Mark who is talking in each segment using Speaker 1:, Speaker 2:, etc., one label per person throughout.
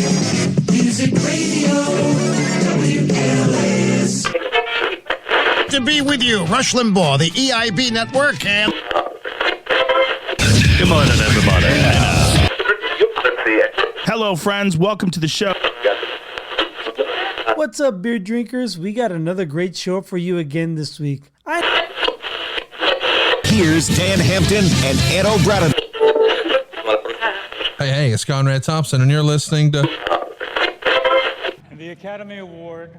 Speaker 1: Music Radio, WLS.
Speaker 2: To be with you, Rush Limbaugh, the EIB Network, and...
Speaker 3: Good morning, everybody. Hello, friends. Welcome to the show.
Speaker 4: What's up, beer drinkers? We got another great show for you again this week.
Speaker 5: Here's Dan Hampton and Ed O'Brien.
Speaker 6: Hey, it's Conrad Thompson, and you're listening to...
Speaker 7: And the Academy Award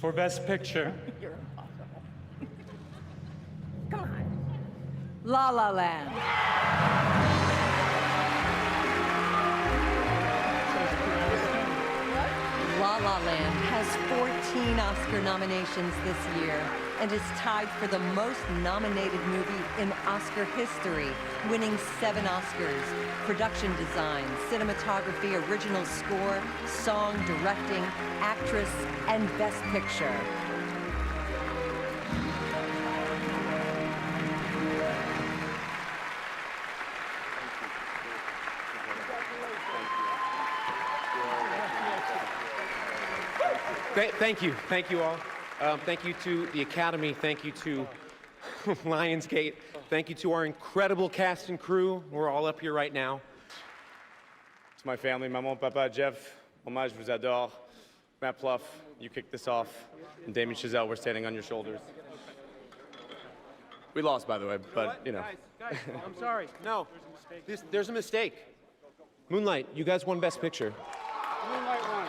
Speaker 7: for Best Picture.
Speaker 8: Come on. La La Land. La La Land has 14 Oscar nominations this year and is tied for the most nominated movie in Oscar history, winning 7 Oscars: production design, cinematography, original score, song, directing, actress, and Best Picture.
Speaker 9: Thank you all. Thank you to the Academy. Thank you to Lionsgate. Thank you to our incredible cast and crew. We're all up here right now.
Speaker 10: To my family, Maman, Papa, Jeff, Hommage, vous adore. Matt Pluff, you kicked this off. And Damien Chazelle, we're standing on your shoulders. We lost, by the way, but, you know.
Speaker 9: Guys, I'm sorry. No, there's a mistake. Moonlight, you guys won Best Picture.
Speaker 7: Moonlight won.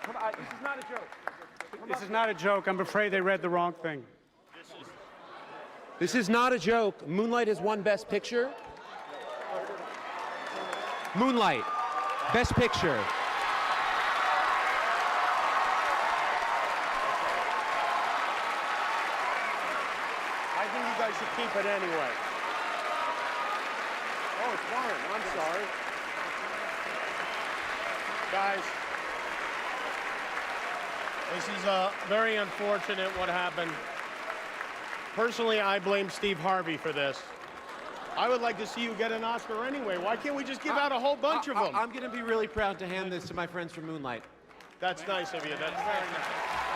Speaker 7: Come on, this is not a joke. This is not a joke. I'm afraid they read the wrong thing.
Speaker 9: This is not a joke. Moonlight has won Best Picture. Moonlight, Best Picture.
Speaker 10: I think you guys should keep it anyway. Oh, it's Warren. I'm sorry. Guys, this is very unfortunate what happened. Personally, I blame Steve Harvey for this. I would like to see you get an Oscar anyway. Why can't we just give out a whole bunch of them?
Speaker 9: I'm going to be really proud to hand this to my friends from Moonlight.
Speaker 10: That's nice of you. That's very nice.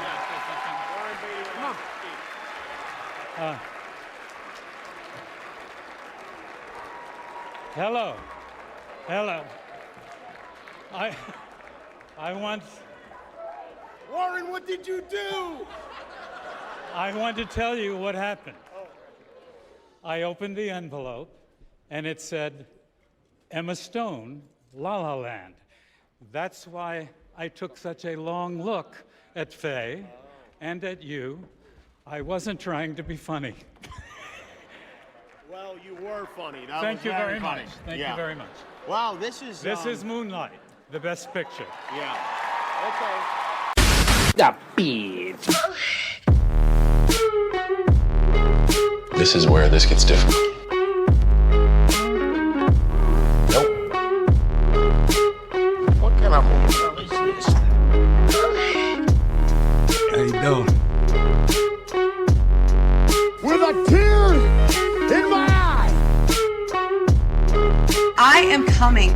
Speaker 10: Yeah. Warren Beatty.
Speaker 9: Come on.
Speaker 7: Hello. I want
Speaker 10: Warren, what did you do?
Speaker 7: I want to tell you what happened. I opened the envelope, and it said, Emma Stone, La La Land. That's why I took such a long look at Faye and at you. I wasn't trying to be funny.
Speaker 10: Well, you were funny. That
Speaker 7: Thank
Speaker 10: was
Speaker 7: you very
Speaker 10: funny.
Speaker 7: much. Thank you very much.
Speaker 10: Wow, this is
Speaker 7: Moonlight, the Best Picture.
Speaker 10: Yeah. Okay.
Speaker 11: This is where this gets difficult. Nope. What kind of hotel is this?
Speaker 5: How you doing?
Speaker 1: With a tear in my eye.
Speaker 8: I am coming.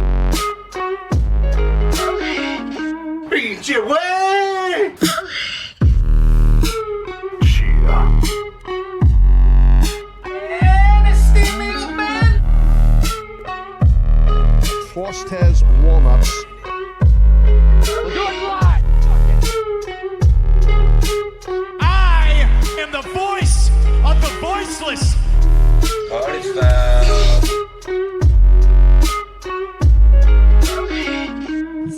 Speaker 1: Beat your way.
Speaker 5: Frost has walnuts.
Speaker 1: Do it live. I am the voice of the voiceless.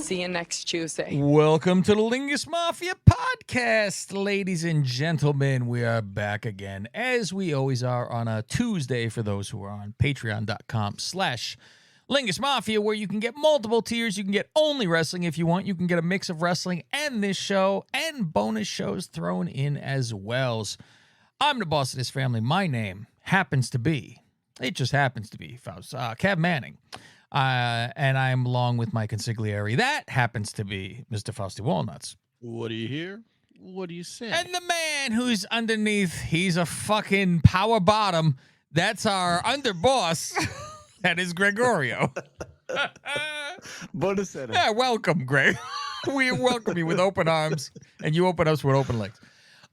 Speaker 8: See you next Tuesday.
Speaker 12: Welcome to the Lingus Mafia podcast, ladies and gentlemen. We are back again, as we always are, on a Tuesday for those who are on patreon.com/Lingus Mafia, where you can get multiple tiers. You can get only wrestling if you want. You can get a mix of wrestling and this show and bonus shows thrown in as well. I'm the boss of this family. My name happens to be, it just happens to be, Cav Manning. And I'm along with my consigliere. That happens to be Mr. Frosty Walnuts.
Speaker 3: What do you hear? What do you say?
Speaker 12: And the man who's underneath, he's a fucking power bottom. That's our underboss. That is Gregorio.
Speaker 13: Buonasera.
Speaker 12: Yeah, welcome, Greg. We welcome you with open arms, and you open us with open legs.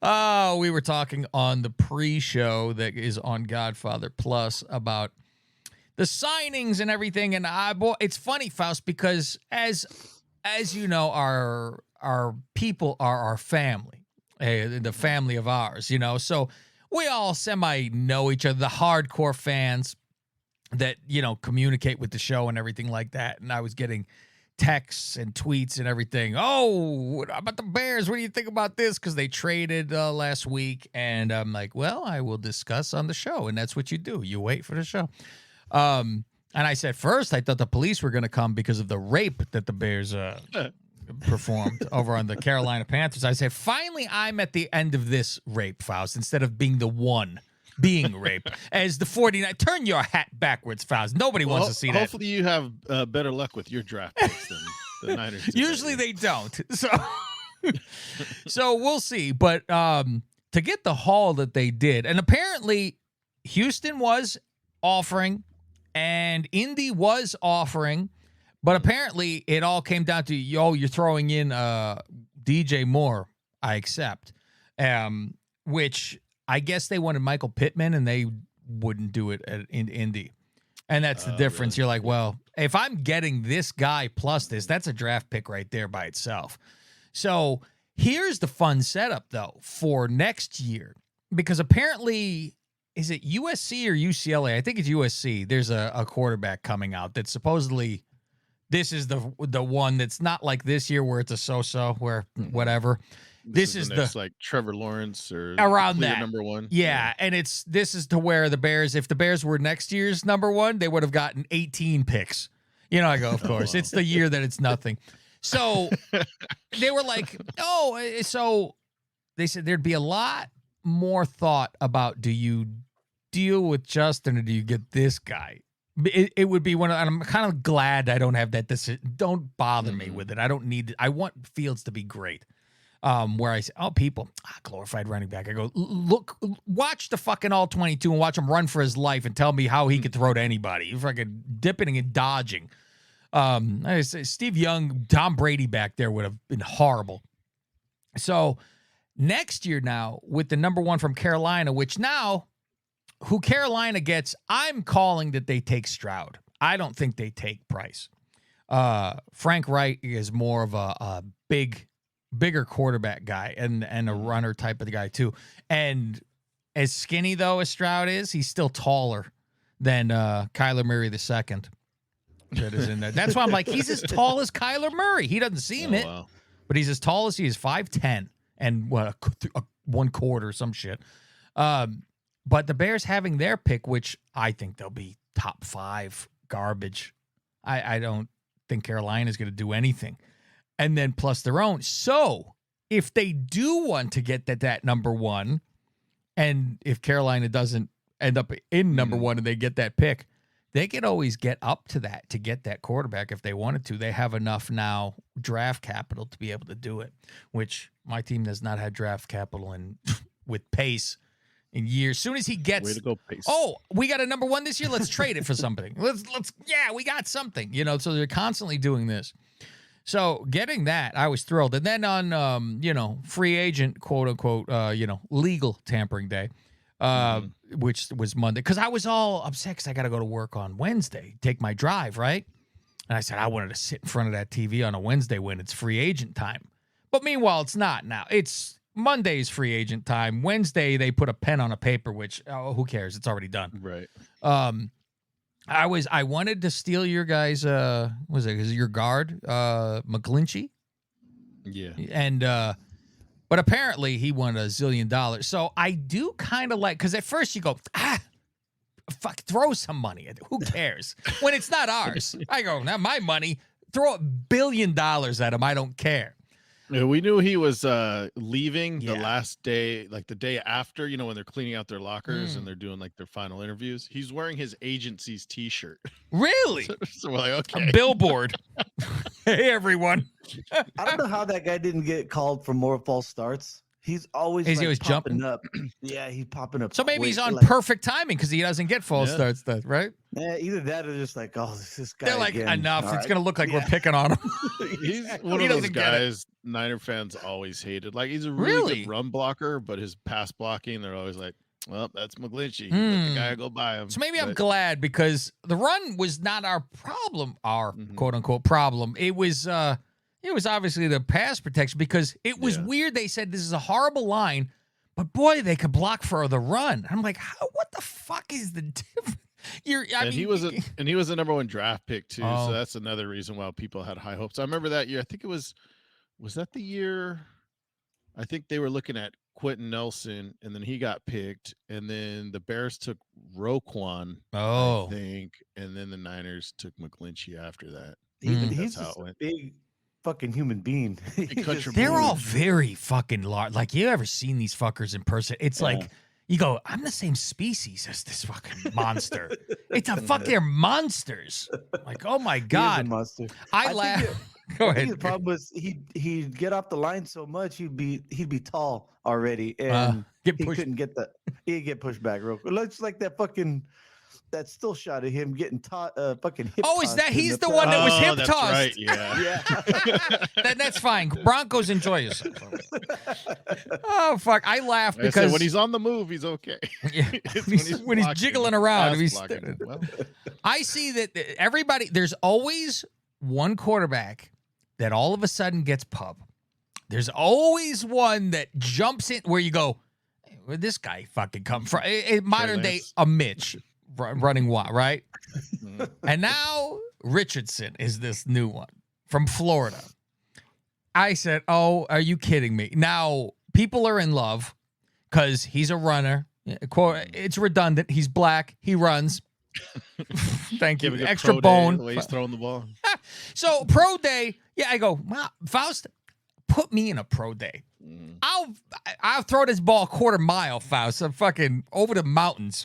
Speaker 12: We were talking on the pre-show that is on Godfather Plus about the signings and everything, and it's funny, Faust, because as you know, our people are our family, the family of ours, you know, so we all semi know each other, the hardcore fans that, you know, communicate with the show and everything like that. And I was getting texts and tweets and everything. Oh, what about the Bears? What do you think about this? Because they traded last week. And I'm like, well, I will discuss on the show. And that's what you do. You wait for the show. And I said, first, I thought the police were going to come because of the rape that the Bears performed over on the Carolina Panthers. I said, finally, I'm at the end of this rape, Faust, instead of being the one being raped as the 49. Turn your hat backwards, Faust. Nobody wants to see that.
Speaker 3: Hopefully you have better luck with your draft picks than the Niners.
Speaker 12: Usually they don't. So we'll see. But to get the haul that they did, and apparently Houston was offering and Indy was offering, but apparently it all came down to, you're throwing in DJ Moore, I accept, which I guess they wanted Michael Pittman, and they wouldn't do it in Indy. And that's the difference. Really? You're like, well, if I'm getting this guy plus this, that's a draft pick right there by itself. So here's the fun setup, though, for next year. Because apparently, is it USC or UCLA? I think it's USC. There's a quarterback coming out that supposedly this is the one that's not like this year where it's a so-so, where whatever. This is the next,
Speaker 3: like Trevor Lawrence or
Speaker 12: around that
Speaker 3: number one.
Speaker 12: Yeah, and this is to where the Bears, if the Bears were next year's number one, they would have gotten 18 picks. You know, I go, of course. It's the year that it's nothing. So they were like, so they said there'd be a lot more thought about, do you deal with Justin or do you get this guy? It would be one of, and I'm kind of glad I don't have that decision. Don't bother me with it. I don't need it. I want Fields to be great. Where I say, people, glorified running back. I go, look, watch the fucking All-22 and watch him run for his life and tell me how he could throw to anybody. He's fucking dipping and dodging. I say Steve Young, Tom Brady back there would have been horrible. So next year now, with the number one from Carolina, which now, who Carolina gets, I'm calling that they take Stroud. I don't think they take Price. Frank Wright is more of a bigger quarterback guy and a runner type of the guy too. And as skinny though as Stroud is, he's still taller than Kyler Murray II. That is in there. That's why I'm like, he's as tall as Kyler Murray. He doesn't seem it, but he's as tall as he is, 5'10", and what a 1/4 some shit. But the Bears having their pick, which I think they'll be top 5 garbage. I don't think Carolina's going to do anything. And then plus their own. So if they do want to get that number one, and if Carolina doesn't end up in number one and they get that pick, they could always get up to that to get that quarterback if they wanted to. They have enough now draft capital to be able to do it, which my team has not had draft capital in with Pace in years. As soon as he gets,
Speaker 3: way to go, Pace.
Speaker 12: Oh, we got a number one this year. Let's trade it for something. We got something. You know, so they're constantly doing this. So getting that, I was thrilled. And then on, free agent, quote unquote, legal tampering day, which was Monday, because I was all upset because I got to go to work on Wednesday, take my drive, right? And I said, I wanted to sit in front of that TV on a Wednesday when it's free agent time. But meanwhile, it's not now. It's Monday's free agent time. Wednesday, they put a pen on a paper, which, who cares? It's already done.
Speaker 3: Right.
Speaker 12: I wanted to steal your guys, is it your guard, McGlinchey?
Speaker 3: Yeah.
Speaker 12: And, but apparently he won $1 zillion. So I do kind of like, because at first you go, fuck, throw some money at it. Who cares? When it's not ours. I go, now my money, throw $1 billion at him. I don't care.
Speaker 3: Yeah, we knew he was leaving the last day, like the day after, when they're cleaning out their lockers and they're doing like their final interviews. He's wearing his agency's T-shirt.
Speaker 12: Really?
Speaker 3: So we're like, okay.
Speaker 12: A billboard. Hey, everyone.
Speaker 13: I don't know how that guy didn't get called for more false starts. He's always
Speaker 12: jumping
Speaker 13: up. Yeah, he's popping up.
Speaker 12: So maybe he's on
Speaker 13: like,
Speaker 12: perfect timing because he doesn't get false starts, right?
Speaker 13: Yeah, either that or just like, oh, this guy.
Speaker 12: They're like,
Speaker 13: again.
Speaker 12: enough.
Speaker 13: All
Speaker 12: It's
Speaker 13: right.
Speaker 12: gonna look like we're picking on him.
Speaker 3: He's one
Speaker 12: He
Speaker 3: of those
Speaker 12: doesn't get it.
Speaker 3: guys Niner fans always hated. Like he's a really good run blocker, but his pass blocking, they're always like, well, that's McGlinchey. Let the guy go by him.
Speaker 12: So maybe I'm glad because the run was not our problem, our quote unquote problem. It was obviously the pass protection because it was weird. They said this is a horrible line, but boy, they could block for the run. I'm like, what the fuck is the difference?
Speaker 3: He was a number 1 draft pick too,
Speaker 12: Oh.
Speaker 3: so that's another reason why people had high hopes. I remember that year. I think it was that the year? I think they were looking at Quentin Nelson, and then he got picked, and then the Bears took Roquan, I think, and then the Niners took McGlinchey after that.
Speaker 13: He's just a big fucking human being.
Speaker 12: They're all very fucking large. Like, you ever seen these fuckers in person? It's like you go, I'm the same species as this fucking monster. It's a fuck, they're monsters. Like, oh my god,
Speaker 13: He is a monster.
Speaker 12: I laugh. Go
Speaker 13: I think
Speaker 12: ahead.
Speaker 13: the problem was he'd get off the line so much he'd be tall already and
Speaker 12: Get
Speaker 13: he
Speaker 12: pushed.
Speaker 13: couldn't get he'd get pushed back real quick. Looks like that still shot of him getting fucking hip
Speaker 12: Oh, is
Speaker 13: tossed
Speaker 12: that
Speaker 13: in
Speaker 12: he's the one that was hip
Speaker 3: that's
Speaker 12: tossed?
Speaker 3: right, yeah.
Speaker 12: That's fine. Broncos enjoy yourself. Oh fuck! I laugh
Speaker 3: Like I
Speaker 12: because
Speaker 3: said, when he's on the move, he's okay.
Speaker 12: Yeah,
Speaker 3: It's
Speaker 12: when he's jiggling around.
Speaker 3: pass blocking. Well,
Speaker 12: I see that everybody. There's always one quarterback that all of a sudden gets pub. There's always one that jumps in where you go, hey, where'd this guy fucking come from? Modern day, a Mitch running wild, right? And now Richardson is this new one from Florida. I said, oh, are you kidding me? Now, people are in love because he's a runner. It's redundant. He's black. He runs. Thank you.
Speaker 3: giving a
Speaker 12: Extra
Speaker 3: pro day,
Speaker 12: bone.
Speaker 3: the way he's throwing the ball.
Speaker 12: So, pro day, I go, wow, Faust, put me in a pro day. I'll throw this ball a quarter mile, Faust. I'm fucking over the mountains.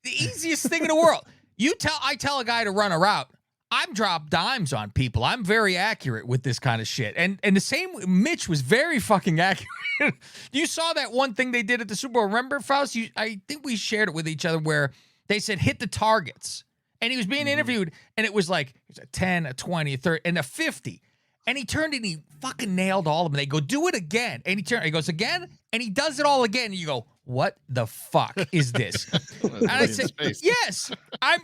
Speaker 12: The easiest thing in the world. I tell a guy to run a route. I'm drop dimes on people. I'm very accurate with this kind of shit. And the same, Mitch was very fucking accurate. You saw that one thing they did at the Super Bowl. Remember, Faust? I think we shared it with each other where they said hit the targets. And he was being interviewed, and it was like a 10, a 20, a 30, and a 50. And he turned and he fucking nailed all of them. They go, do it again. And he goes, again? And he does it all again. And you go, what the fuck is this? And I said, yes. I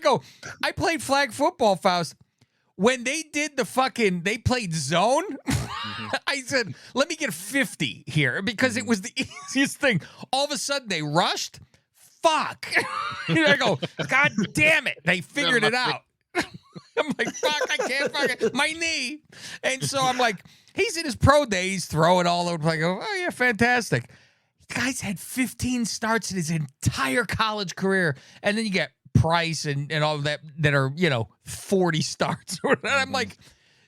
Speaker 12: go, I played flag football, Faust. When they did they played zone, I said, let me get 50 here because it was the easiest thing. All of a sudden, they rushed. Fuck. I go, God damn it. They figured it out. I'm like, fuck, I can't fucking, my knee. And so I'm like, he's in his pro day. He's throwing all over. I go, oh, yeah, fantastic. The guy's had 15 starts in his entire college career. And then you get Price and all that are, 40 starts. And I'm like,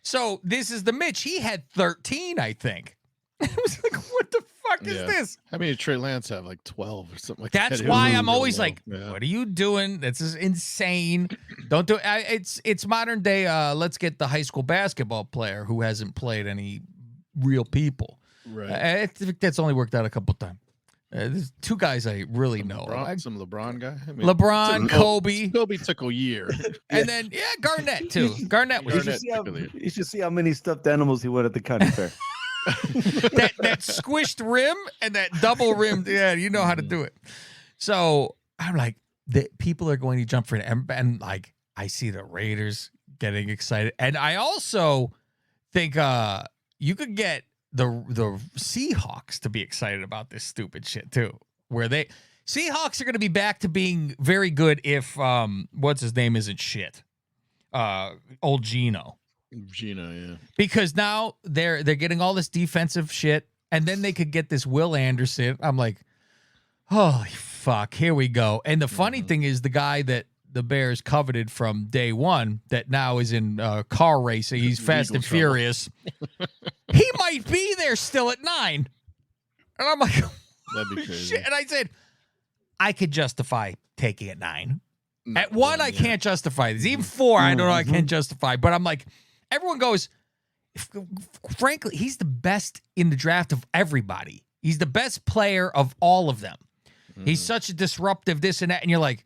Speaker 12: so this is the Mitch. He had 13, I think. I was like, what the fuck is this?
Speaker 3: How many did Trey Lance have? Like 12 or something like that.
Speaker 12: That's why I'm always like, what are you doing? This is insane. Don't do it. It's modern day. Let's get the high school basketball player who hasn't played any real people.
Speaker 3: Right.
Speaker 12: I think that's only worked out a couple times. There's two guys I really know.
Speaker 3: Some LeBron guy. I
Speaker 12: LeBron, Kobe.
Speaker 3: Kobe took a year.
Speaker 12: And then, Garnett, too. Garnett was
Speaker 13: You should see how many stuffed animals he went at the county fair.
Speaker 12: that squished rim and that double rim. Yeah, you know how to do it. So I'm like, the people are going to jump for it. And like, I see the Raiders getting excited. And I also think you could get the Seahawks to be excited about this stupid shit too. Where Seahawks are going to be back to being very good if what's his name isn't shit. Old Gino, yeah. Because now they're getting all this defensive shit, and then they could get this Will Anderson. I'm like, holy fuck, here we go. And the funny thing is, the guy that the Bears coveted from day one that now is in car racing, he's Fast and Furious. He might be there still at 9. And I'm like,
Speaker 3: that'd be crazy.
Speaker 12: Shit. And I said, I could justify taking at 9. At 1, I can't justify this. Even 4, I don't know, I can't justify. But I'm like, everyone goes, frankly, he's the best in the draft of everybody. He's the best player of all of them. He's such a disruptive this and that, and you're like,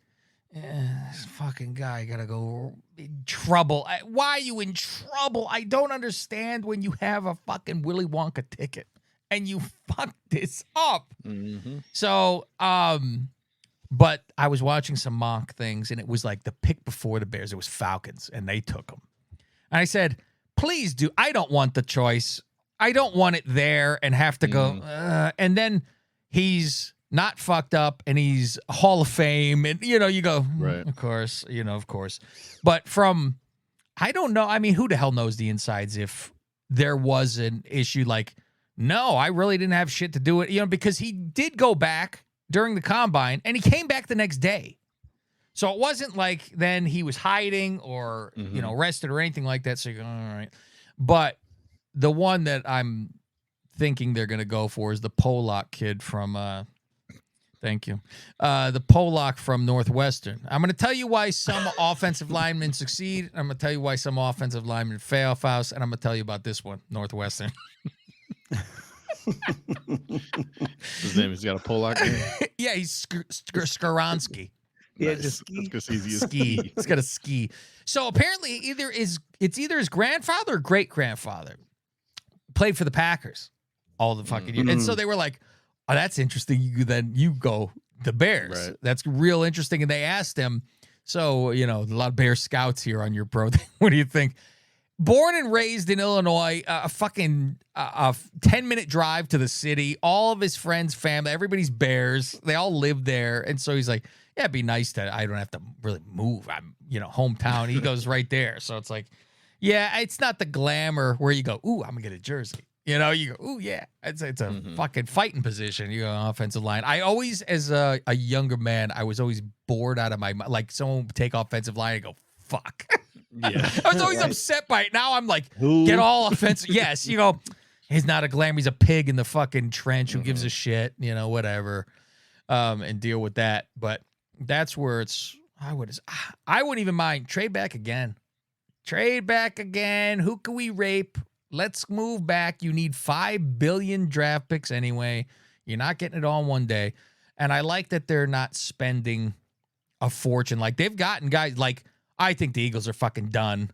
Speaker 12: this fucking guy gotta go in trouble. Why are you in trouble? I don't understand when you have a fucking Willy Wonka ticket and you fuck this up. So, but I was watching some mock things, and it was like the pick before the Bears. It was Falcons, and they took him. And I said, please do. I don't want the choice. I don't want it there and have to go. And then he's not fucked up, and he's Hall of Fame, and you go, right. Of course, of course. But I don't know. I mean, who the hell knows the insides if there was an issue like, no, I really didn't have shit to do it, because he did go back during the combine, and he came back the next day. So it wasn't like then he was hiding or, arrested or anything like that. So you go, all right. But the one that I'm thinking they're going to go for is the Pollock kid from, thank you. The Pollock from Northwestern. I'm going to tell you why some offensive linemen succeed. I'm going to tell you why some offensive linemen fail, Faust. And I'm going to tell you about this one, Northwestern.
Speaker 3: His name, he's got a Pollock name?
Speaker 12: Yeah, he's Skoronsky.
Speaker 13: Yeah,
Speaker 3: Nice.
Speaker 13: just ski.
Speaker 3: That's 'cause he's
Speaker 12: Ski. He's got a ski. So apparently it's either his grandfather or great grandfather played for the Packers all the fucking year. And so they were like, oh, that's interesting. You go the Bears.
Speaker 3: Right.
Speaker 12: That's real interesting. And they asked him, so, a lot of Bear scouts here on your pro thing. What do you think? Born and raised in Illinois, a 10-minute drive to the city. All of his friends, family, everybody's Bears. They all live there. And so he's like, yeah, it'd be nice that I don't have to really move. I'm, hometown. He goes right there. So it's like, yeah, it's not the glamour where you go, ooh, I'm going to get a jersey. You go, ooh, yeah. It's a fucking fighting position. You go, offensive line. I always, as a younger man, I was always bored out of my mind. Like, someone would take offensive line and go, fuck.
Speaker 3: Yeah.
Speaker 12: I was always upset by it. Now I'm like, get all offensive. Yes, he's not a glamour. He's a pig in the fucking trench. Who gives a shit? Whatever. And deal with that. But that's where I wouldn't even mind. Trade back again. Who can we rape? Let's move back. You need 5 billion draft picks anyway. You're not getting it all in one day. And I like that they're not spending a fortune. Like, they've gotten guys like, I think the Eagles are fucking done.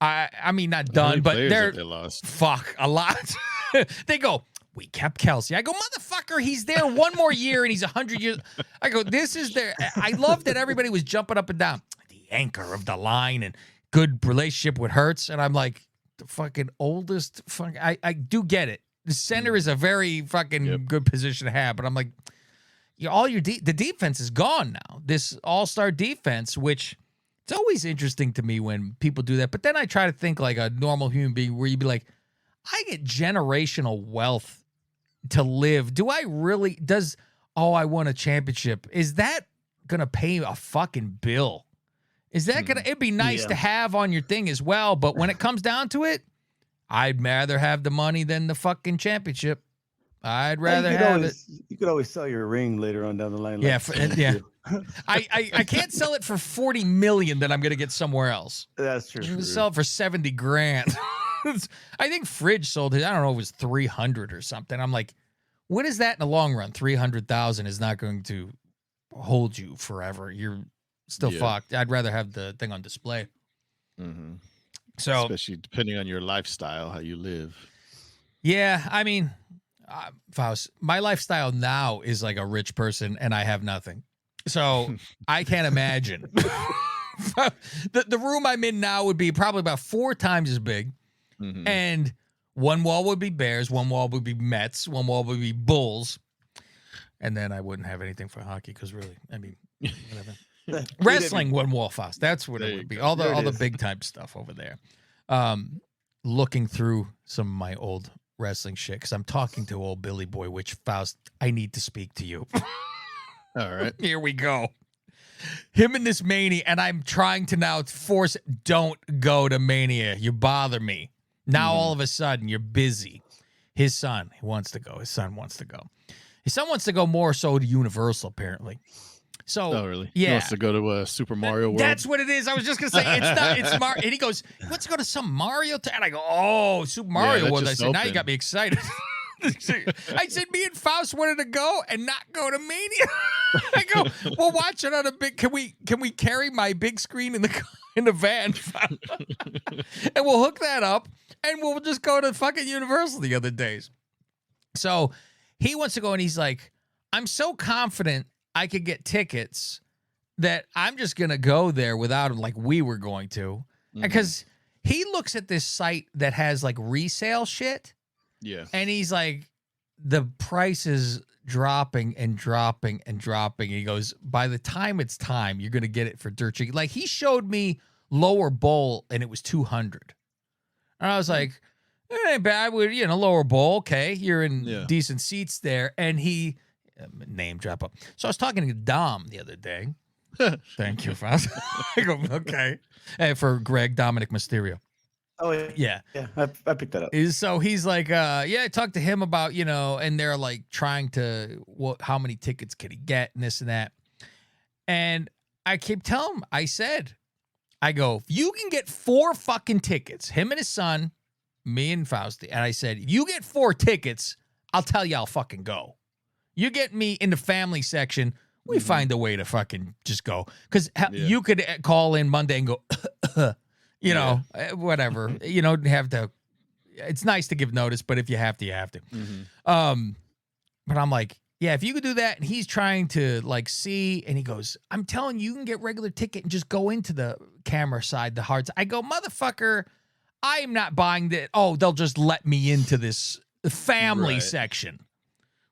Speaker 12: I mean, not done, but they're
Speaker 3: they lost?
Speaker 12: Fuck a lot. They go, we kept Kelsey. I go, motherfucker, he's there one more year and he's 100 years. I go, this is their. I love that everybody was jumping up and down. The anchor of the line and good relationship with Hurts. And I'm like, the fucking oldest. I do get it. The center is a very fucking good position to have. But I'm like, the defense is gone now. This all-star defense, which. It's always interesting to me when people do that. But then I try to think like a normal human being where you'd be like, I get generational wealth to live. Do I really? I won a championship. Is that going to pay a fucking bill? Is that going to, it'd be nice to have on your thing as well. But when it comes down to it, I'd rather have the money than the fucking championship. I'd rather have it.
Speaker 13: You could always sell your ring later on down the line.
Speaker 12: Yeah, yeah. I can't sell it for $40 million that I'm going to get somewhere else.
Speaker 13: That's true.
Speaker 12: I'm going to sell it for $70,000. I think Fridge sold it. I don't know. It was 300 or something. I'm like, what is that in the long run? 300,000 is not going to hold you forever. You're still fucked. I'd rather have the thing on display.
Speaker 3: Mm-hmm.
Speaker 12: So,
Speaker 3: especially depending on your lifestyle, how you live.
Speaker 12: Yeah, I mean, Faust, my lifestyle now is like a rich person, and I have nothing. So I can't imagine. The room I'm in now would be probably about 4 times as big. Mm-hmm. And one wall would be Bears, one wall would be Mets, one wall would be Bulls. And then I wouldn't have anything for hockey because really, I mean, whatever. Wrestling, one wall, Faust. That's what it would be. All the big time stuff over there. Looking through some of my old wrestling shit because I'm talking to old Billy Boy, which, Faust, I need to speak to you.
Speaker 3: All right.
Speaker 12: Here we go. Him and this Mania, and I'm trying to now force, don't go to Mania. You bother me. Now all of a sudden you're busy. His son wants to go. His son wants to go. His son wants to go more so to Universal, apparently. So,
Speaker 3: Oh, really?
Speaker 12: Yeah.
Speaker 3: He wants to go to a Super Mario World.
Speaker 12: That's what it is. I was just going to say, it's not, it's Mario. And he goes, let's go to some Mario town. And I go, oh, Super Mario World. I said, now you got me excited. I said, me and Faust wanted to go and not go to Mania. I go, we'll watch it on a big, can we carry my big screen in the van? And we'll hook that up and we'll just go to fucking Universal the other days. So he wants to go and he's like, I'm so confident I could get tickets that I'm just going to go there without him like we were going to. Because he looks at this site that has like resale shit.
Speaker 3: Yeah.
Speaker 12: And he's like, the price is dropping and dropping and dropping. And he goes, by the time it's time, you're going to get it for dirt cheap. Like he showed me Lower Bowl and it was 200. And I was like, it ain't bad. Lower Bowl. Okay. You're in decent seats there. And he name drop up. So I was talking to Dom the other day. Thank you, Faust. I go, okay. And for Greg, Dominic Mysterio.
Speaker 13: Oh, yeah.
Speaker 12: Yeah.
Speaker 13: I picked that up.
Speaker 12: So he's like, I talked to him about, and they're like trying to, how many tickets could he get and this and that. And I keep telling him, I go, if you can get 4 fucking tickets, him and his son, me and Fausti, and I said, you get 4 tickets, I'll tell you I'll fucking go. You get me in the family section, we find a way to fucking just go. Because you could call in Monday and go, whatever. You don't have to. It's nice to give notice, but if you have to, you have to. But I'm like, yeah, if you could do that, and he's trying to like see, and he goes, I'm telling you, you can get regular ticket and just go into the camera side, the hard side. I go, motherfucker, I am not buying that. Oh, they'll just let me into this family section.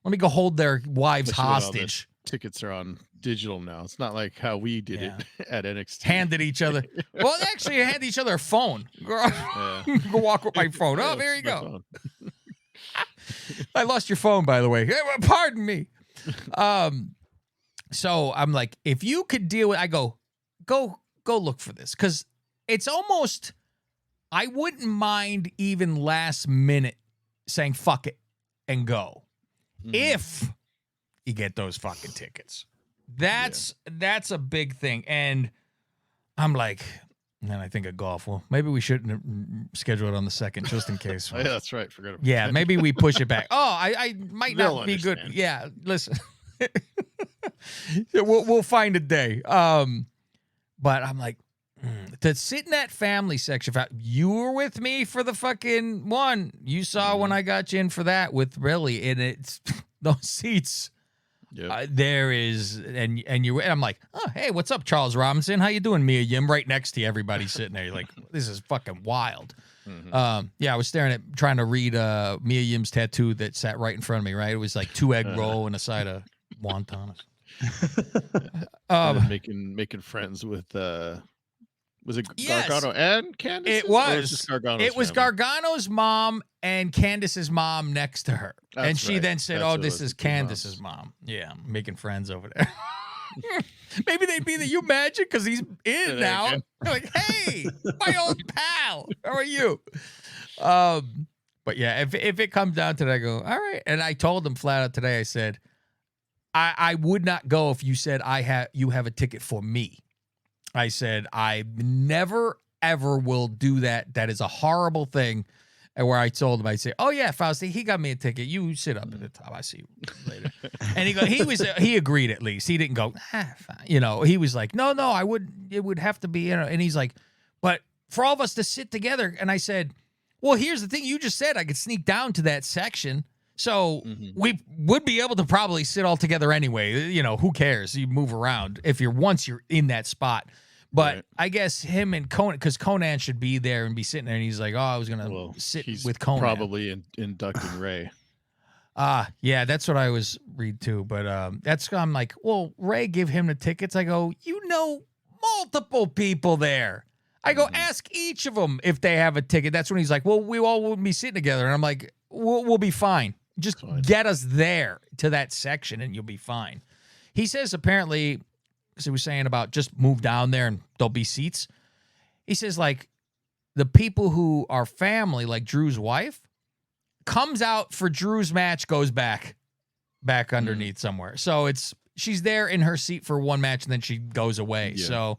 Speaker 12: Let me go hold their wives hostage.
Speaker 3: Tickets are on digital now. It's not like how we did it at NXT.
Speaker 12: Handed each other. Well, actually, I handed each other a phone. Go walk with my phone. Oh, there you go. I lost your phone, by the way. Pardon me. So I'm like, if you could deal with, I go look for this. Because it's almost, I wouldn't mind even last minute saying fuck it and go. If you get those fucking tickets. That's a big thing. And I'm like, man, I think of golf. Well, maybe we shouldn't schedule it on the 2nd just in case.
Speaker 3: Oh, yeah, that's right. Forget about
Speaker 12: that. Maybe we push it back. Oh, I might not be good. Yeah, listen. we'll find a day. But I'm like, to sit in that family section. You were with me for the fucking one. You saw when I got you in for that with Billy, and it's those seats. There is, and I'm like, oh, hey, what's up, Charles Robinson? How you doing, Mia Yim? Right next to you, everybody sitting there. You're like, this is fucking wild. I was trying to read Mia Yim's tattoo that sat right in front of me. Right, it was like 2 egg roll and a side of wontons.
Speaker 3: Making friends with. Was it Gargano and Candace?
Speaker 12: It was.
Speaker 3: It
Speaker 12: was Gargano's mom and Candace's mom next to her. And she then said, this is Candace's mom. Yeah, I'm making friends over there. Maybe they'd be there. You imagine? Because he's in now. They're like, hey, my old pal. How are you? But yeah, if it comes down to that, I go, all right. And I told them flat out today, I said, I would not go if you said you have a ticket for me. I said, I never, ever will do that. That is a horrible thing. And where I told him, I say, oh, yeah, Fausti, he got me a ticket. You sit up at the top. I see you later. And he agreed at least. He didn't go, fine. He was like, no, it would have to be, and he's like, but for all of us to sit together. And I said, well, here's the thing. You just said I could sneak down to that section. So we would be able to probably sit all together anyway. Who cares? You move around once you're in that spot. But I guess him and Conan, because Conan should be there and be sitting there, and he's like, oh, I was going to sit with Conan.
Speaker 3: Probably inducting Ray.
Speaker 12: Yeah, that's what I was read too. But I'm like, well, Ray, give him the tickets. I go, multiple people there. I go, ask each of them if they have a ticket. That's when he's like, well, we all wouldn't be sitting together. And I'm like, we'll be fine. Just get us there to that section and you'll be fine. He says apparently, because he was saying about just move down there and there'll be seats. He says like the people who are family, like Drew's wife, comes out for Drew's match, goes back underneath somewhere. So it's she's there in her seat for one match and then she goes away.
Speaker 3: Yeah.
Speaker 12: So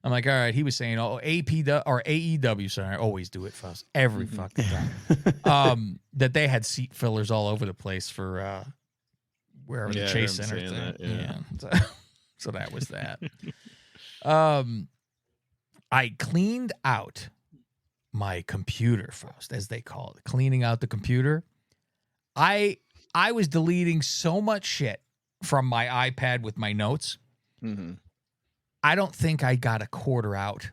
Speaker 12: I'm like, all right. He was saying, AEW. Sorry, I always do it fast every fucking time. That they had seat fillers all over the place for wherever the Chase Center thing.
Speaker 3: That,
Speaker 12: So that was that. I cleaned out my computer, Faust, as they call it, cleaning out the computer. I was deleting so much shit from my iPad with my notes.
Speaker 3: Mm-hmm.
Speaker 12: I don't think I got a quarter out.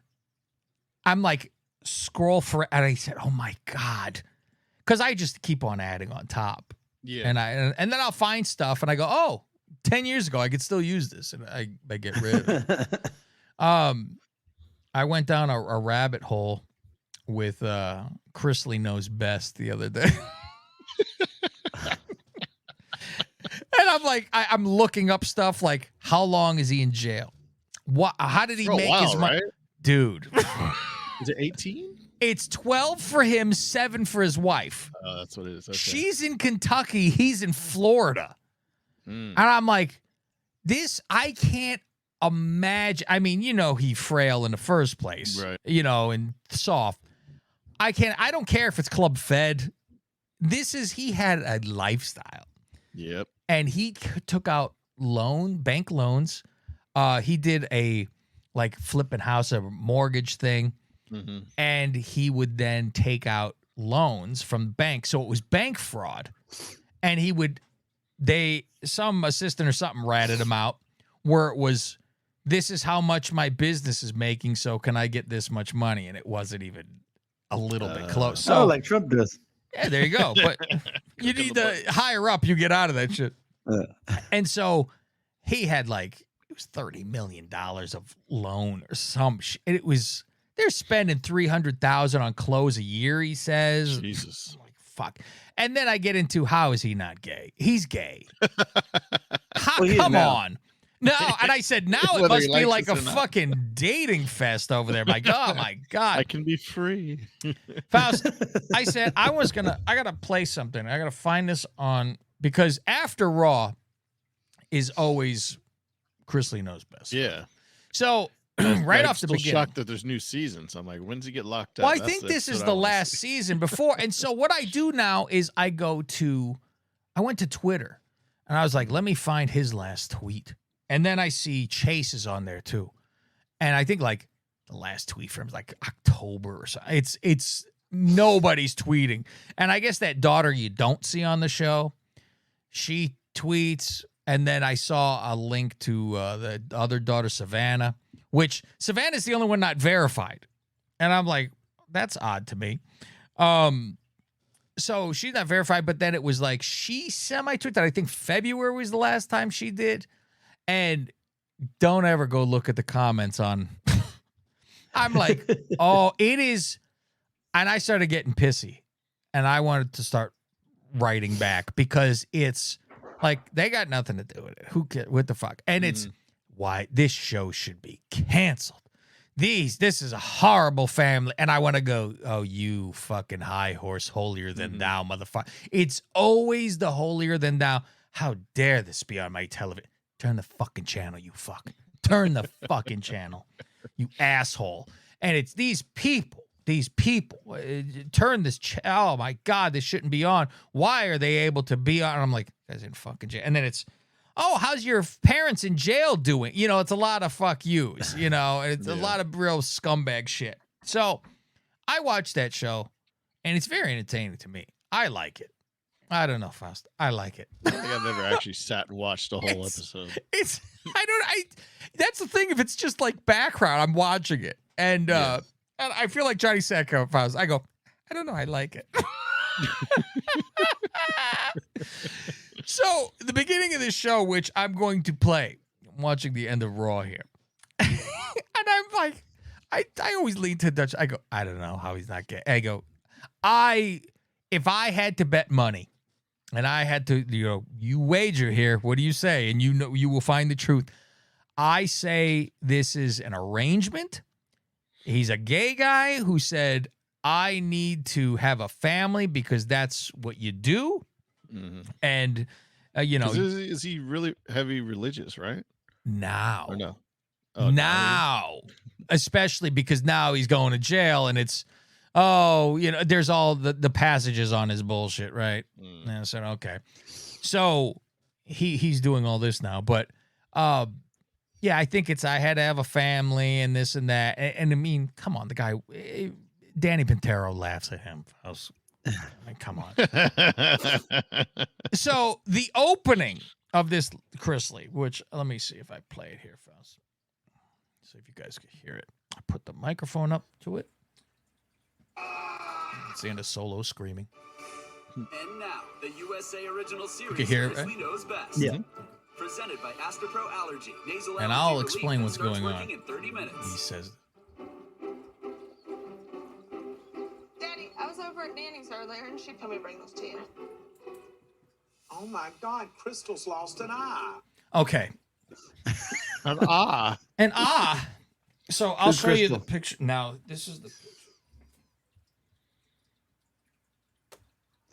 Speaker 12: I'm like, scroll for, and I said, oh my God. Because I just keep on adding on top.
Speaker 3: Yeah.
Speaker 12: And then I'll find stuff and I go, oh, 10 years ago, I could still use this. And I get rid of it. I went down a rabbit hole with Chrisley Knows Best the other day. And I'm like, I'm looking up stuff like, how long is he in jail? How did he make his money?
Speaker 3: Right?
Speaker 12: Dude.
Speaker 3: Is it 18?
Speaker 12: It's 12 for him, 7 for his wife.
Speaker 3: Oh, that's what it is. Okay.
Speaker 12: She's in Kentucky. He's in Florida. And I'm like, I can't imagine. I mean, he's frail in the first place,
Speaker 3: right?
Speaker 12: And soft. I don't care if it's club fed. He had a lifestyle.
Speaker 3: Yep.
Speaker 12: And he took out bank loans. He did a flipping house, a mortgage thing.
Speaker 3: Mm-hmm.
Speaker 12: And he would then take out loans from the bank. So it was bank fraud. And some assistant or something ratted him out where it was, this is how much my business is making. So can I get this much money? And it wasn't even a little bit close. So
Speaker 13: like Trump does.
Speaker 12: Yeah, there you go. But you need the higher up you get out of that shit. And so he had it was $30 million of loan or some shit. They're spending $300,000 on clothes a year, he says.
Speaker 3: Jesus.
Speaker 12: I'm like, fuck. And then I get into, how is he not gay? He's gay. Come on. No, and I said, now it must be like a fucking dating fest over there. My God, my God.
Speaker 3: I can be free.
Speaker 12: Faust, I said, I got to play something. I got to find this because after Raw is always Chrisley Knows Best.
Speaker 3: Yeah.
Speaker 12: So right off the beginning.
Speaker 3: I'm shocked that there's new seasons. I'm like, when's he get locked up?
Speaker 12: Well, I think this is the last season before. And so what I do now is I went to Twitter and I was like, let me find his last tweet. And then I see Chase is on there too. And I think the last tweet from him is October or something. It's nobody's tweeting. And I guess that daughter you don't see on the show, she tweets. And then I saw a link to the other daughter, Savannah, which Savannah's the only one not verified. And I'm like, that's odd to me. So she's not verified, but then it was she semi-tweeted. I think February was the last time she did. And don't ever go look at the comments on. I'm like, oh, it is. And I started getting pissy. And I wanted to start writing back because it's they got nothing to do with it. What the fuck? And it's why this show should be canceled. This is a horrible family. And I want to go, oh, you fucking high horse, holier than thou, motherfucker. It's always the holier than thou. How dare this be on my television? Turn the fucking channel, you fuck. Turn the fucking channel, you asshole. And it's these people. Turn this. Oh, my God, this shouldn't be on. Why are they able to be on? And I'm like, guys in fucking jail. And then it's, oh, how's your parents in jail doing? It's a lot of fuck yous, and it's a lot of real scumbag shit. So I watched that show, and it's very entertaining to me. I like it. I don't know, Faust. I like it.
Speaker 3: I think I've never actually sat and watched a whole episode.
Speaker 12: That's the thing. If it's just background, I'm watching it. And I feel like Johnny Sacco, Faust. I go, I don't know. I like it. So the beginning of this show, which I'm going to play, I'm watching the end of Raw here. And I'm like, I always lean to Dutch. I go, I don't know how he's not gay. I go, if I had to bet money and I had to, you wager here, what do you say? And you will find the truth. I say this is an arrangement. He's a gay guy who said, I need to have a family because that's what you do. Mm-hmm. And You know,
Speaker 3: is he really heavy religious, right?
Speaker 12: now,
Speaker 3: Or no? Oh,
Speaker 12: now, especially because now he's going to jail, and it's, you know, there's all the passages on his bullshit, right? And I said, okay, so he's doing all this now, but yeah, I think it's I had to have a family and this and that, and I mean, come on, the guy, Danny Pintero laughs at him. I mean, come on. So the opening of this Chrisley, which let me see if I play it here, Faust. See if you guys can hear it. I put the microphone up to it. It's in a solo screaming.
Speaker 14: And now the USA Original Series.
Speaker 12: You can hear it, right?
Speaker 14: Chrisley Knows Best.
Speaker 13: Yeah.
Speaker 14: Presented by Astropro Allergy. Nasal
Speaker 12: And
Speaker 14: allergy
Speaker 12: I'll
Speaker 14: relief
Speaker 12: explain
Speaker 14: that
Speaker 12: what's
Speaker 14: starts
Speaker 12: going on.
Speaker 14: working in 30 minutes.
Speaker 12: He says,
Speaker 15: Daddy, I was over at Nanny's earlier and she told me to bring this to you.
Speaker 16: Oh my God, Crystal's lost an eye.
Speaker 12: okay.
Speaker 3: An ah.
Speaker 12: And so I'll
Speaker 13: Who's
Speaker 12: show you the
Speaker 13: Crystal?
Speaker 12: picture. Now, this is the picture.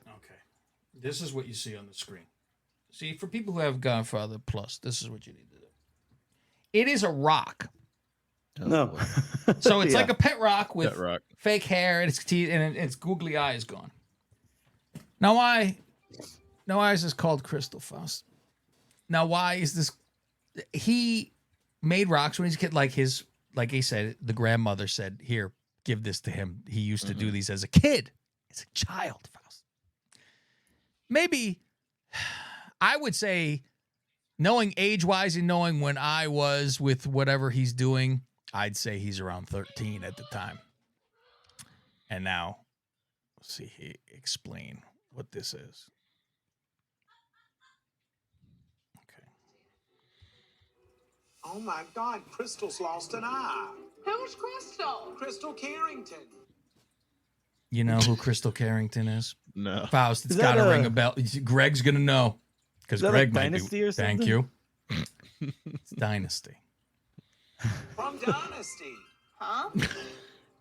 Speaker 12: Okay. This is what you see on the screen. See, for people who have Godfather Plus, this is what you need to do. It is a rock.
Speaker 13: No.
Speaker 12: So it's
Speaker 13: Yeah.
Speaker 12: like a pet rock with
Speaker 3: Pet rock.
Speaker 12: fake hair and its teeth and its googly eye is gone. Now why is this called Crystal Faust? Now why is this? He made rocks when he was a kid, like he said, the grandmother said, "Here, give this to him." He used to do these as a kid, as a child. Faust. Maybe I would say, knowing age-wise and knowing when I was with whatever he's doing, I'd say he's around 13 at the time. And now, let's see, explain what this is. Okay.
Speaker 16: Oh my God, Crystal's lost an eye.
Speaker 15: Who's Crystal?
Speaker 16: Crystal Carrington.
Speaker 12: You know who Crystal Carrington is?
Speaker 3: No.
Speaker 12: Faust, it's
Speaker 13: Is
Speaker 12: got
Speaker 13: that
Speaker 12: to
Speaker 13: a-
Speaker 12: ring a bell. Greg's going to know. Because
Speaker 13: Is that
Speaker 12: Greg
Speaker 13: like
Speaker 12: might
Speaker 13: Dynasty
Speaker 12: be.
Speaker 13: or
Speaker 12: Thank
Speaker 13: something?
Speaker 12: you. It's Dynasty.
Speaker 16: From Dynasty.
Speaker 15: Huh?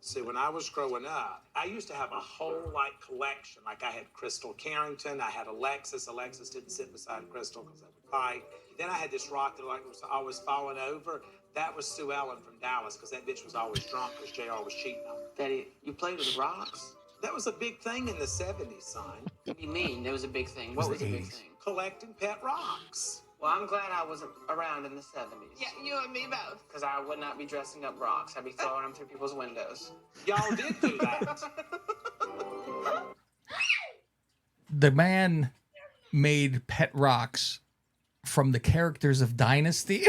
Speaker 16: See, when I was growing up, I used to have a whole collection. Like I had Crystal Carrington, I had Alexis. Alexis didn't sit beside Crystal because they would fight. Then I had this rock that was always falling over. That was Sue Ellen from Dallas because that bitch was always drunk because JR was cheating on her.
Speaker 17: Daddy, you played with rocks?
Speaker 16: That was a big thing in the 70s, son.
Speaker 17: What do you mean? That was a big thing. What was a big thing?
Speaker 16: Collecting pet rocks.
Speaker 17: Well, I'm glad I wasn't around in the 70s.
Speaker 15: Yeah, you and me both.
Speaker 17: Because I would not be dressing up rocks. I'd be throwing them through people's windows.
Speaker 16: Y'all did do that.
Speaker 12: The man made pet rocks from the characters of Dynasty.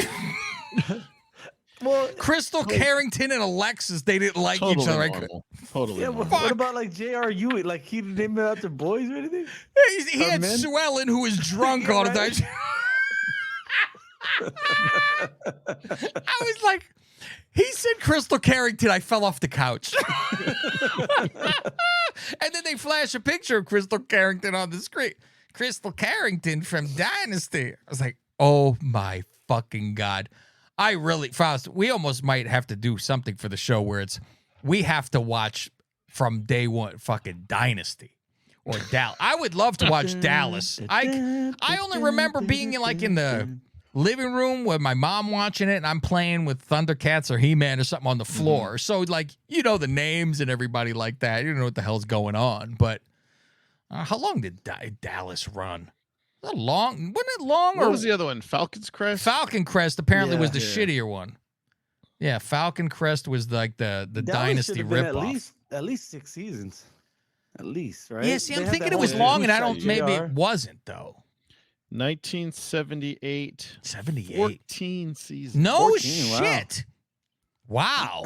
Speaker 13: Well,
Speaker 12: Crystal Carrington and Alexis, they didn't like each
Speaker 3: Totally
Speaker 12: other. I
Speaker 3: normal. Totally
Speaker 13: yeah,
Speaker 3: normal.
Speaker 13: what about like J.R. Ewing? Like he named it after boys or anything?
Speaker 12: He had
Speaker 13: men?
Speaker 12: Sue Ellen, who was drunk all the time. I was like, he said Crystal Carrington. I fell off the couch. And then they flash a picture of Crystal Carrington on the screen. Crystal Carrington from Dynasty. I was like, oh my fucking God. I really, Faust, we almost might have to do something for the show where we have to watch from day one fucking Dynasty or Dallas. I would love to watch Dallas. I only remember being in the living room with my mom watching it and I'm playing with Thundercats or He-Man or something on the floor. So like, you know the names and everybody like that. You don't know what the hell's going on. But how long did Dallas run? Wasn't it long?
Speaker 3: What
Speaker 12: or
Speaker 3: was the other one? Falcon's Crest?
Speaker 12: Falcon Crest apparently was the
Speaker 3: Yeah.
Speaker 12: shittier one. Yeah, Falcon Crest was like the
Speaker 13: Dallas
Speaker 12: Dynasty
Speaker 13: should have been
Speaker 12: ripoff.
Speaker 13: at least 6 seasons. At least, right?
Speaker 12: Yeah, see,
Speaker 13: They
Speaker 12: I'm
Speaker 13: had
Speaker 12: thinking
Speaker 13: that
Speaker 12: it was
Speaker 13: whole
Speaker 12: long, and I
Speaker 13: Suicide
Speaker 12: don't. Maybe
Speaker 13: JR.
Speaker 12: it wasn't though.
Speaker 3: 1978.
Speaker 12: 78.
Speaker 3: 14 seasons.
Speaker 12: No
Speaker 13: 14, wow.
Speaker 12: shit. Wow.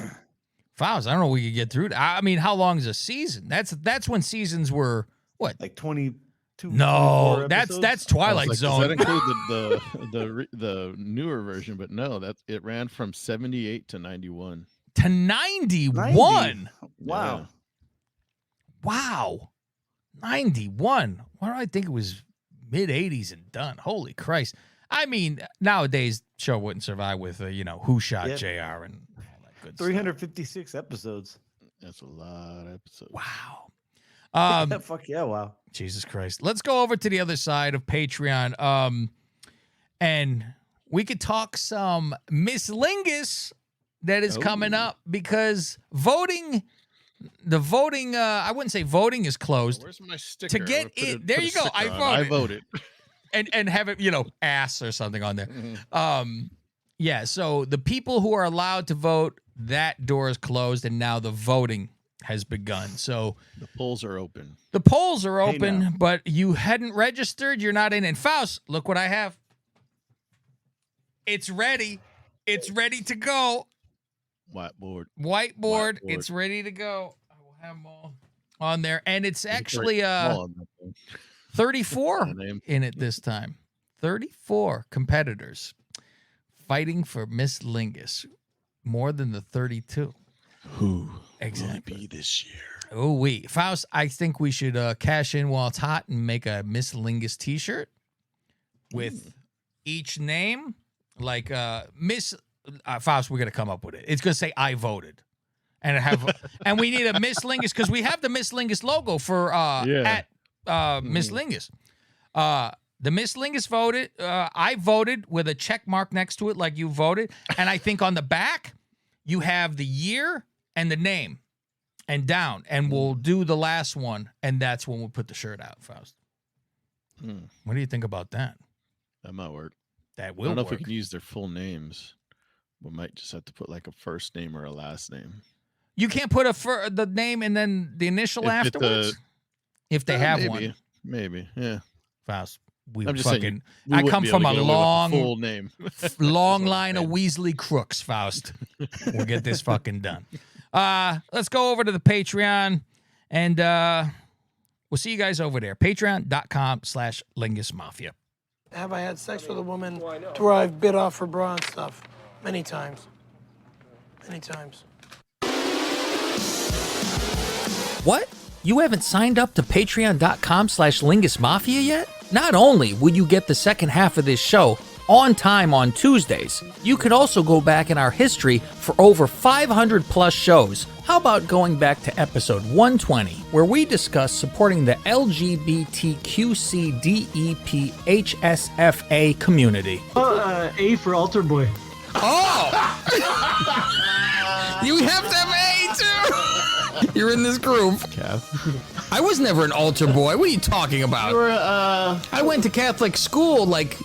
Speaker 12: Fouls. I don't know if we could get through it. I mean, how long is a season? That's when seasons were what?
Speaker 13: Like 22.
Speaker 12: No,
Speaker 13: 24
Speaker 12: that's
Speaker 13: episodes?
Speaker 12: Twilight
Speaker 3: Does
Speaker 12: Zone.
Speaker 3: that include the newer version? But no, it ran from 78 to 91.
Speaker 12: To 91.
Speaker 13: 90. Wow.
Speaker 3: Yeah.
Speaker 12: Wow. 91. Why do I think it was mid 80s and done? Holy Christ. I mean, nowadays, show wouldn't survive with, Who Shot
Speaker 13: Yep.
Speaker 12: JR and all that good stuff.
Speaker 13: 356 episodes.
Speaker 3: That's a lot of episodes.
Speaker 12: Wow.
Speaker 13: Fuck yeah! Wow.
Speaker 12: Jesus Christ. Let's go over to the other side of Patreon. And we could talk some Miss Lingus that is coming up because voting, I wouldn't say voting is closed.
Speaker 3: Where's my sticker?
Speaker 12: To get it, there you go. I voted. And have it, ass or something on there. Yeah, so the people who are allowed to vote, that door is closed, and now the voting has begun. So
Speaker 3: the polls are open.
Speaker 12: The polls are open, but you hadn't registered. You're not in. And Faust, look what I have. It's ready. It's ready to go. Whiteboard. It's ready to go. I will have them all on there. And it's actually 34 in it this time. 34 competitors fighting for Miss Lingus. More than the 32.
Speaker 3: Who
Speaker 12: exactly
Speaker 3: will it be this year?
Speaker 12: Oh, Faust, I think we should cash in while it's hot and make a Miss Lingus t-shirt with each name. Like Miss Faust, we're going to come up with it. It's going to say I voted. And we need a Miss Lingus because we have the Miss Lingus logo for at Miss Lingus. The Miss Lingus voted. I voted with a check mark next to it like you voted. And I think on the back, you have the year and the name and down. And we'll do the last one. And that's when we'll put the shirt out, Faust. What do you think about that?
Speaker 3: That might work.
Speaker 12: That will
Speaker 3: I don't know
Speaker 12: work.
Speaker 3: if we can use their full names. We might just have to put like a first name or a last name.
Speaker 12: You can't put the name and then the initial afterwards? If they have one.
Speaker 3: Maybe, yeah.
Speaker 12: Faust.
Speaker 3: I'm just saying,
Speaker 12: I come from a long,
Speaker 3: full name.
Speaker 12: long line of Weasley crooks, Faust. We'll get this fucking done. Let's go over to the Patreon, and we'll see you guys over there. Patreon.com/Lingus Mafia.
Speaker 18: Have I had sex with a woman to where I've bit off her bra and stuff? Many times. Many times.
Speaker 12: What? You haven't signed up to patreon.com/Lingus Mafia yet? Not only will you get the second half of this show on time on Tuesdays, you could also go back in our history for over 500 plus shows. How about going back to episode 120, where we discuss supporting the LGBTQCDEPHSFA community?
Speaker 19: A for altar boy.
Speaker 12: Oh! You have to have A too! You're in this group. I was never an altar boy. What are you talking about?
Speaker 19: You were,
Speaker 12: I went to Catholic school like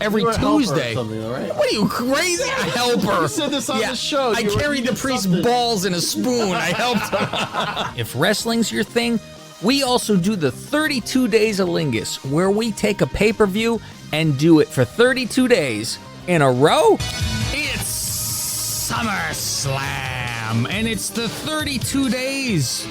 Speaker 12: every
Speaker 19: you were a helper or
Speaker 12: Tuesday.
Speaker 19: something, all right?
Speaker 12: What are you, crazy? A helper.
Speaker 19: You said this on the show.
Speaker 12: I carried the priest's balls in a spoon. I helped him. If wrestling's your thing, we also do the 32 Days of Lingus, where we take a pay-per-view and do it for 32 days in a row. It's SummerSlam, and it's the 32 days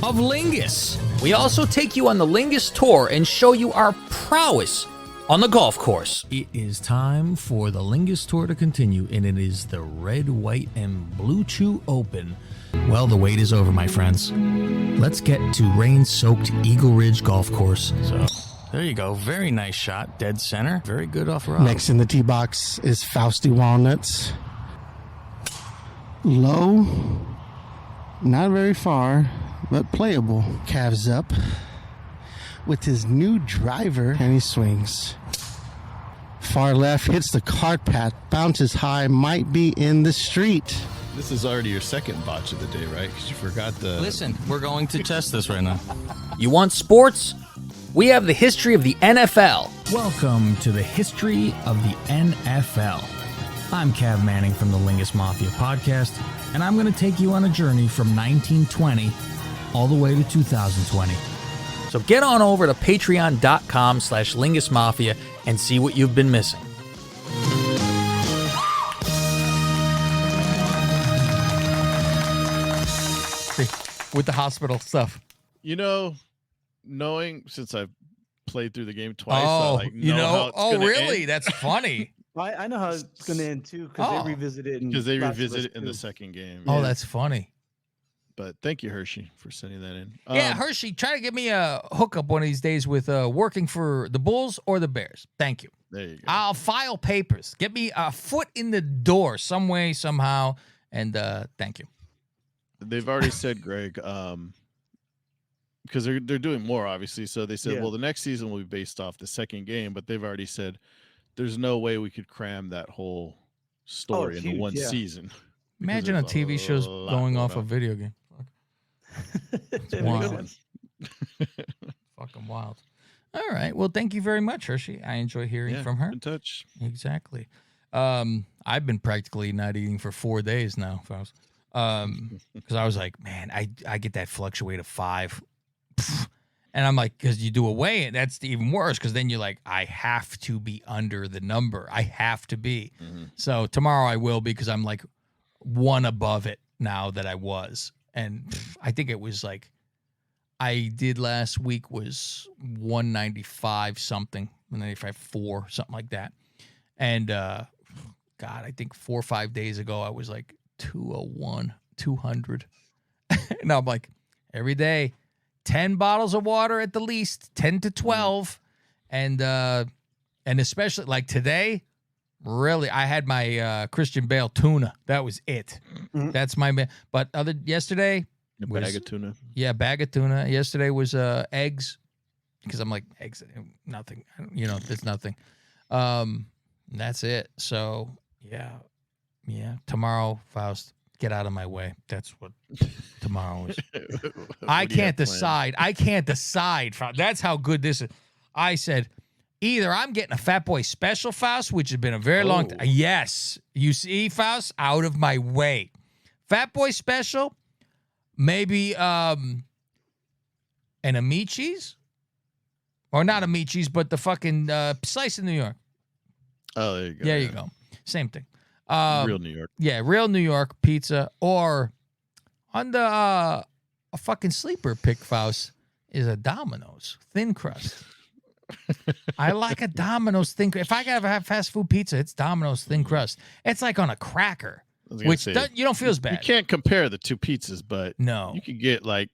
Speaker 12: of Lingus. We also take you on the Lingus tour and show you our prowess on the golf course. It is time for the Lingus tour to continue, and it is the Red, White, and Blue Chew Open. Well, the wait is over, my friends. Let's get to rain-soaked Eagle Ridge Golf Course. So, there you go. Very nice shot. Dead center. Very good off-road.
Speaker 19: Next in the tee box is Fausty Walnuts. Low, not very far, but playable. Calves up with his new driver, and he swings. Far left, hits the cart path, bounces high, might be in the street.
Speaker 3: This is already your second botch of the day, right? Because you forgot the...
Speaker 12: Listen, we're going to test this right now. You want sports? We have the history of the NFL. Welcome to the history of the NFL. I'm Cav Manning from the Lingus Mafia podcast, and I'm going to take you on a journey from 1920 all the way to 2020. So get on over to patreon.com/Lingus Mafia and see what you've been missing. With the hospital stuff.
Speaker 3: You know, knowing since I've played through the game twice,
Speaker 12: Oh,
Speaker 3: I know how it's gonna
Speaker 12: really?
Speaker 3: end.
Speaker 12: That's funny.
Speaker 13: I know how it's going to end too because they revisit it.
Speaker 3: Because they revisit it in the second game.
Speaker 12: Oh, that's funny.
Speaker 3: But thank you, Hershey, for sending that in.
Speaker 12: Yeah, Hershey, try to get me a hookup one of these days with working for the Bulls or the Bears. Thank you.
Speaker 3: There you go.
Speaker 12: I'll file papers. Get me a foot in the door some way, somehow, and thank you.
Speaker 3: They've already said, Greg, because they're doing more, obviously. So they said,
Speaker 13: Yeah.
Speaker 3: well, the next season will be based off the second game, but they've already said there's no way we could cram that whole story
Speaker 13: it's
Speaker 3: into
Speaker 13: huge,
Speaker 3: one
Speaker 13: yeah.
Speaker 3: season. because
Speaker 12: Imagine a
Speaker 3: there's
Speaker 12: TV show's
Speaker 3: lot
Speaker 12: going off
Speaker 3: on.
Speaker 12: a video game. It's wild. Fucking wild. All right. Well, thank you very much, Hershey. I enjoy hearing
Speaker 3: Yeah,
Speaker 12: from her.
Speaker 3: in touch.
Speaker 12: Exactly. I've been practically not eating for 4 days now, folks. Because I was like, man, I get that fluctuate of 5. And I'm like, because you do a weigh-in, that's even worse, because then you're like, I have to be under the number. I have to be. So tomorrow I will, because I'm like 1 above it now that I was. And I think it was like, I did last week was 195 something, 195.4, something like that. And God, I think 4 or 5 days ago, I was like 201, 200. And I'm like, every day, 10 bottles of water at the least, 10 to 12. And especially like today, really, I had my Christian Bale tuna. That was it. That's my man. But yesterday,
Speaker 3: A bag of tuna.
Speaker 12: yeah, bag of tuna. Yesterday was eggs, because I'm like, eggs, nothing. There's nothing. That's it. So yeah. Tomorrow, Faust, get out of my way. That's what tomorrow is. I can't decide. Faust. That's how good this is. I said, either I'm getting a Fat Boy Special, Faust, which has been a very long time. Yes, you see, Faust, out of my way. Fat Boy Special. Maybe an Amici's, or not Amici's, but the fucking Slice in New York.
Speaker 3: Oh, there you go.
Speaker 12: There you go. Same thing.
Speaker 3: Real New York.
Speaker 12: Yeah, real New York pizza. Or on the a fucking sleeper pick, Faust, is a Domino's thin crust. I like a Domino's thin crust. If I gotta have fast food pizza, it's Domino's thin crust. It's like on a cracker. Which you don't feel as bad.
Speaker 3: You can't compare the two pizzas, but
Speaker 12: no,
Speaker 3: you could get like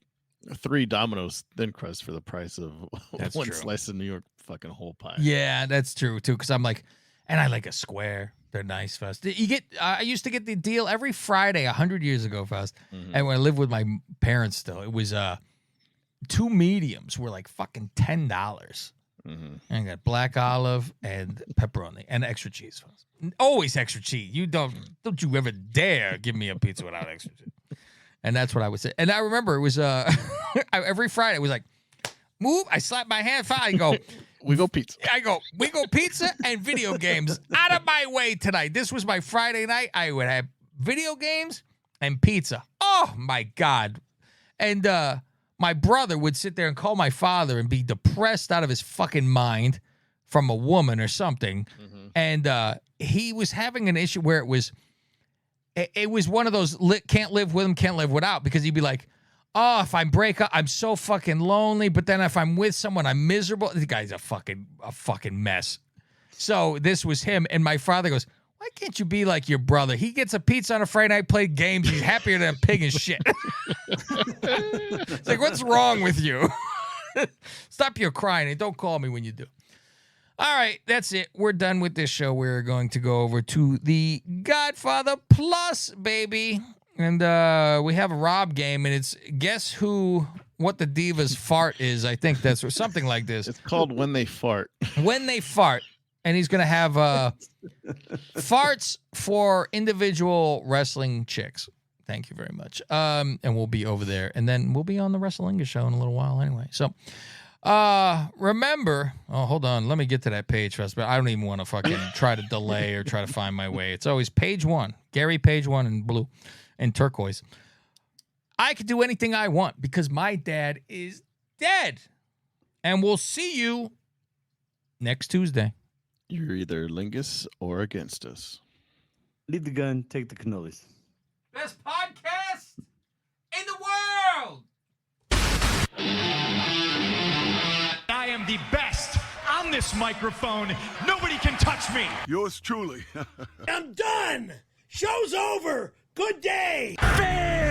Speaker 3: 3 Domino's thin crust for the price of
Speaker 12: That's
Speaker 3: one
Speaker 12: true.
Speaker 3: slice of New York fucking whole pie.
Speaker 12: Yeah, that's true too. Because I'm like, and I like a square. They're nice, Faust. You get. I used to get the deal every Friday 100 years ago, Faust. And when I lived with my parents, still, it was 2 mediums were like fucking $10. And I got black olive and pepperoni and extra cheese. Always extra cheese. You don't you ever dare give me a pizza without extra cheese. And that's what I would say. And I remember it was every Friday it was like, move. I slap my hand. I go,
Speaker 3: we go pizza.
Speaker 12: I go, we go pizza and video games. Out of my way tonight. This was my Friday night. I would have video games and pizza. Oh my God. And my brother would sit there and call my father and be depressed out of his fucking mind from a woman or something. And he was having an issue where it was one of those can't live with him, can't live without, because he'd be like, oh, if I break up, I'm so fucking lonely. But then if I'm with someone, I'm miserable. The guy's a fucking mess. So this was him. And my father goes, why can't you be like your brother? He gets a pizza on a Friday night, play games. He's happier than a pig and shit. It's like, what's wrong with you? Stop your crying and don't call me when you do. All right, that's it. We're done with this show. We're going to go over to the Godfather Plus, baby. And we have a Rob game, and it's guess what the Diva's fart is. I think that's something like this.
Speaker 3: It's called When They Fart.
Speaker 12: When They Fart. And he's going to have farts for individual wrestling chicks. Thank you very much. And we'll be over there. And then we'll be on the Lingus show in a little while anyway. So remember, hold on. Let me get to that page first. But I don't even want to fucking try to delay or try to find my way. It's always page 1. Gary, page 1 in blue and turquoise. I could do anything I want because my dad is dead. And we'll see you next Tuesday.
Speaker 3: You're either Lingus or against us.
Speaker 13: Leave the gun, take the cannolis.
Speaker 12: Best podcast in the world.
Speaker 1: I am the best on this microphone. Nobody can touch me.
Speaker 5: Yours truly.
Speaker 1: I'm done. Show's over. Good day. Fair.